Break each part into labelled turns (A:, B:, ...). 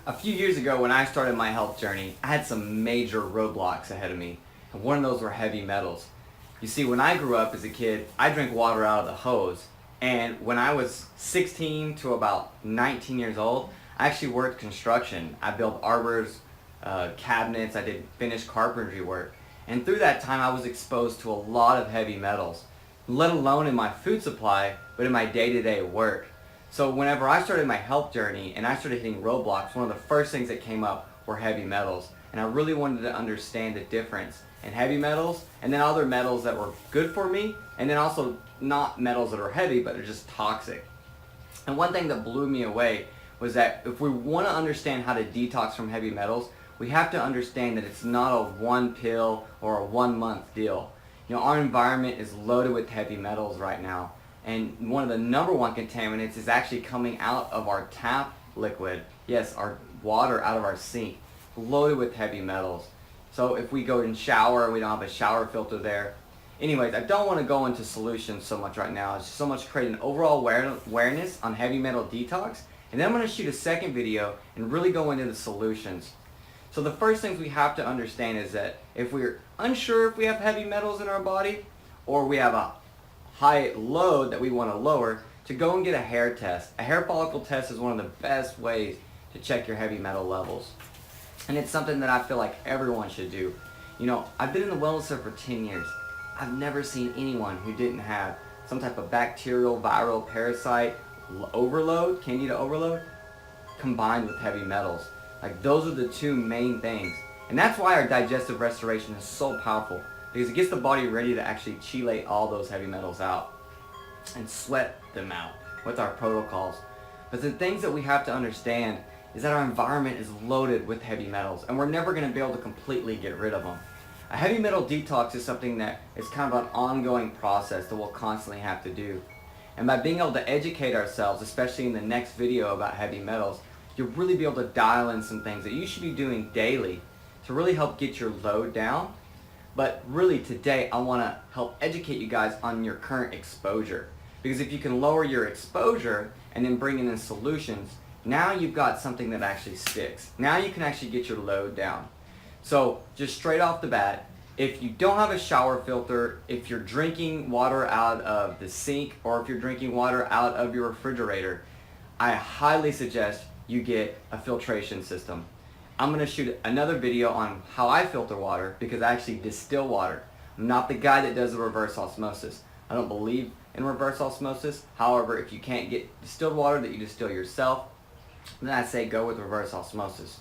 A: A few years ago when I started my health journey, I had some major roadblocks ahead of me, and one of those were heavy metals. You see, when I grew up as a kid, I drank water out of the hose, and when I was 16 to about 19 years old, I actually worked construction. I built arbors, cabinets, I did finished carpentry work, and through that time I was exposed to a lot of heavy metals, let alone in my food supply, but in my day-to-day work. So whenever I started my health journey and I started hitting roadblocks, one of the first things that came up were heavy metals. And I really wanted to understand the difference in heavy metals and then other metals that were good for me, and then also not metals that are heavy but are just toxic. And one thing that blew me away was that if we want to understand how to detox from heavy metals, we have to understand that it's not a one pill or a 1 month deal. Our environment is loaded with heavy metals right now. And one of the number one contaminants is actually coming out of our tap liquid. Yes, our water out of our sink, loaded with heavy metals. So if we go and shower, we don't have a shower filter there. Anyways, I don't want to go into solutions so much right now. It's just so much create an overall awareness on heavy metal detox. And then I'm going to shoot a second video and really go into the solutions. So the first things we have to understand is that if we're unsure if we have heavy metals in our body, or we have a high load that we want to lower, to go and get a hair test. A hair follicle test is one of the best ways to check your heavy metal levels. And it's something that I feel like everyone should do. I've been in the wellness center for 10 years. I've never seen anyone who didn't have some type of bacterial, viral, parasite overload, candida overload, combined with heavy metals. Like, those are the two main things. And that's why our digestive restoration is so powerful, because it gets the body ready to actually chelate all those heavy metals out and sweat them out with our protocols. But the things that we have to understand is that our environment is loaded with heavy metals, and we're never going to be able to completely get rid of them. A heavy metal detox is something that is kind of an ongoing process that we'll constantly have to do. And by being able to educate ourselves, especially in the next video about heavy metals, you'll really be able to dial in some things that you should be doing daily to really help get your load down. But really today I want to help educate you guys on your current exposure. Because if you can lower your exposure and then bring in solutions, now you've got something that actually sticks. Now you can actually get your load down. So just straight off the bat, if you don't have a shower filter, if you're drinking water out of the sink, or if you're drinking water out of your refrigerator, I highly suggest you get a filtration system. I'm going to shoot another video on how I filter water, because I actually distill water. I'm not the guy that does the reverse osmosis. I don't believe in reverse osmosis. However, if you can't get distilled water that you distill yourself, then I say go with reverse osmosis.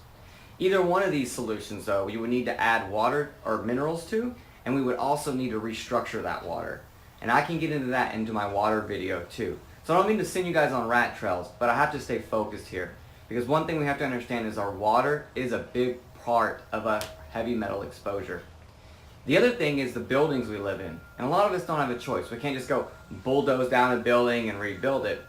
A: Either one of these solutions though, you would need to add water or minerals to, and we would also need to restructure that water. And I can get into that into my water video too. So I don't mean to send you guys on rat trails, but I have to stay focused here. Because one thing we have to understand is our water is a big part of a heavy metal exposure. The other thing is the buildings we live in. And a lot of us don't have a choice. We can't just go bulldoze down a building and rebuild it.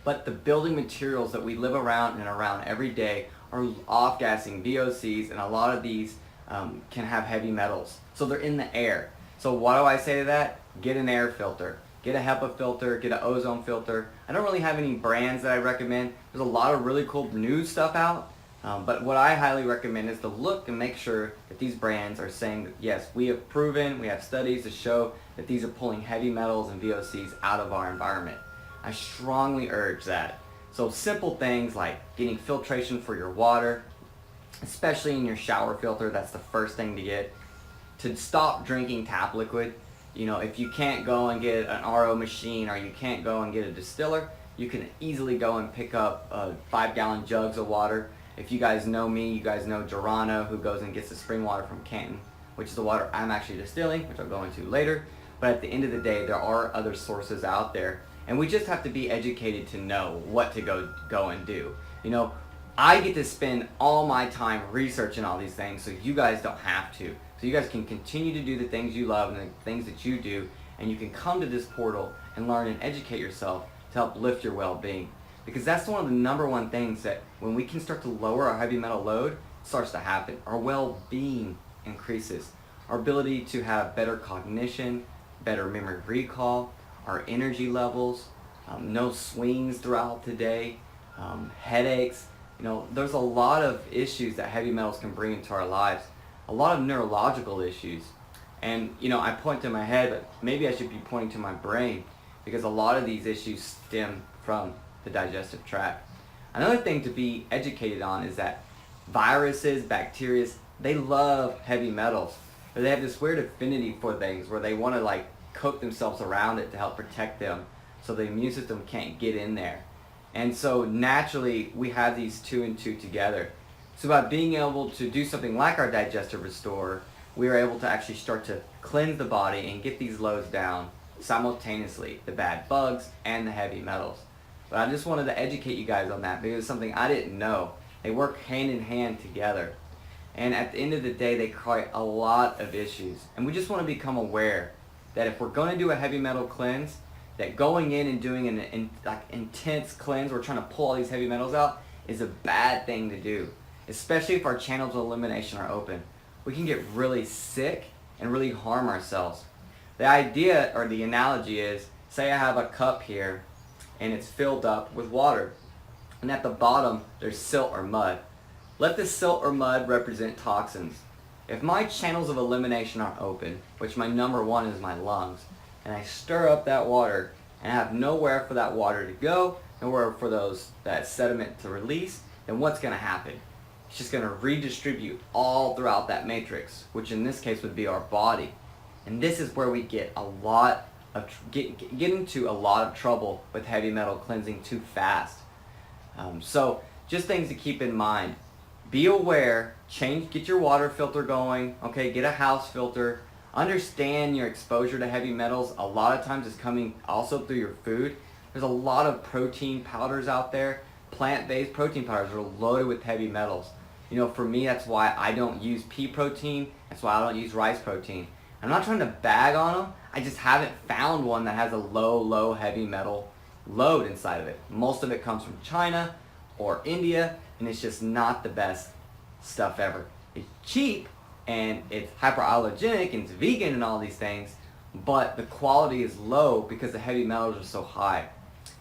A: But the building materials that we live around and around every day are off-gassing VOCs, and a lot of these can have heavy metals. So they're in the air. So what do I say to that? Get an air filter. Get a HEPA filter, get an ozone filter. I don't really have any brands that I recommend. There's a lot of really cool new stuff out. But what I highly recommend is to look and make sure that these brands are saying that yes, we have proven, we have studies to show that these are pulling heavy metals and VOCs out of our environment. I strongly urge that. So simple things like getting filtration for your water, especially in your shower filter, that's the first thing to get. To stop drinking tap liquid. If you can't go and get an RO machine, or you can't go and get a distiller, you can easily go and pick up 5-gallon jugs of water. If you guys know me, you guys know Geronimo, who goes and gets the spring water from Canton, which is the water I'm actually distilling, which I'll go into later. But at the end of the day, there are other sources out there, and we just have to be educated to know what to go and do. I get to spend all my time researching all these things, so you guys don't have to. So you guys can continue to do the things you love and the things that you do, and you can come to this portal and learn and educate yourself to help lift your well-being. Because that's one of the number one things that when we can start to lower our heavy metal load, it starts to happen. Our well-being increases. Our ability to have better cognition, better memory recall, our energy levels, no swings throughout the day, headaches, There's a lot of issues that heavy metals can bring into our lives, a lot of neurological issues. And, I point to my head, but maybe I should be pointing to my brain, because a lot of these issues stem from the digestive tract. Another thing to be educated on is that viruses, bacteria, they love heavy metals. Or they have this weird affinity for things where they want to coat themselves around it to help protect them so the immune system can't get in there. And so naturally we have these two and two together. So by being able to do something like our digestive restorer, we are able to actually start to cleanse the body and get these loads down simultaneously, the bad bugs and the heavy metals. But I just wanted to educate you guys on that because it's something I didn't know. They work hand in hand together. And at the end of the day, they create a lot of issues. And we just want to become aware that if we're going to do a heavy metal cleanse, that going in and doing an intense cleanse, we're trying to pull all these heavy metals out, is a bad thing to do. Especially if our channels of elimination are open. We can get really sick and really harm ourselves. The idea or the analogy is, say I have a cup here and it's filled up with water. And at the bottom, there's silt or mud. Let the silt or mud represent toxins. If my channels of elimination are open, which my number one is my lungs, and I stir up that water and I have nowhere for that water to go, nowhere for that sediment to release, then what's going to happen? It's just going to redistribute all throughout that matrix, which in this case would be our body. And this is where we get into a lot of trouble with heavy metal cleansing too fast. So just things to keep in mind. Be aware, get your water filter going, okay, get a house filter. Understand your exposure to heavy metals. A lot of times it's coming also through your food. There's a lot of protein powders out there. Plant-based protein powders are loaded with heavy metals. For me, that's why I don't use pea protein. That's why I don't use rice protein. I'm not trying to bag on them. I just haven't found one that has a low heavy metal load inside of it. Most of it comes from China or India, and it's just not the best stuff ever. It's cheap, and it's hyperallergenic, and it's vegan and all these things, but the quality is low because the heavy metals are so high.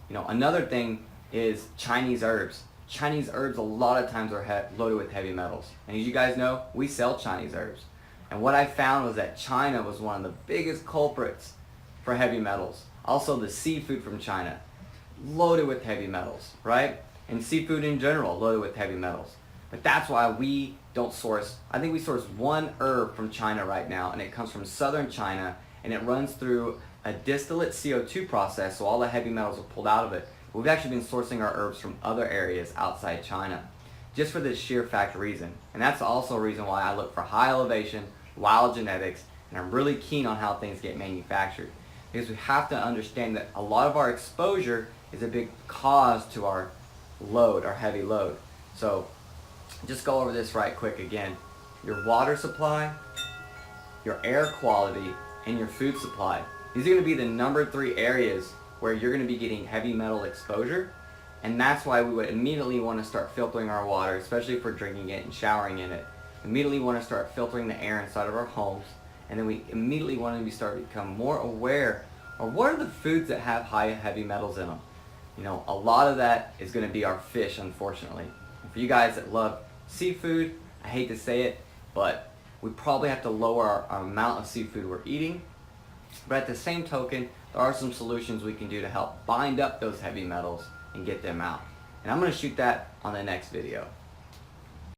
A: Another thing is Chinese herbs. Chinese herbs a lot of times are loaded with heavy metals. And as you guys know, we sell Chinese herbs. And what I found was that China was one of the biggest culprits for heavy metals. Also the seafood from China, loaded with heavy metals, right? And seafood in general, loaded with heavy metals. But that's why we don't source, I think we source one herb from China right now, and it comes from southern China, and it runs through a distillate CO2 process, so all the heavy metals are pulled out of it. We've actually been sourcing our herbs from other areas outside China, just for this sheer fact reason. And that's also a reason why I look for high elevation, wild genetics, and I'm really keen on how things get manufactured. Because we have to understand that a lot of our exposure is a big cause to our load, our heavy load. So just go over this right quick again. Your water supply, your air quality, and your food supply. These are going to be the number 3 areas where you're going to be getting heavy metal exposure. And that's why we would immediately want to start filtering our water, especially if we're drinking it and showering in it. Immediately want to start filtering the air inside of our homes. And then we immediately want to start to become more aware of what are the foods that have high heavy metals in them. A lot of that is going to be our fish, unfortunately. And for you guys that love seafood, I hate to say it, but we probably have to lower our amount of seafood we're eating. But at the same token, there are some solutions we can do to help bind up those heavy metals and get them out. And I'm going to shoot that on the next video.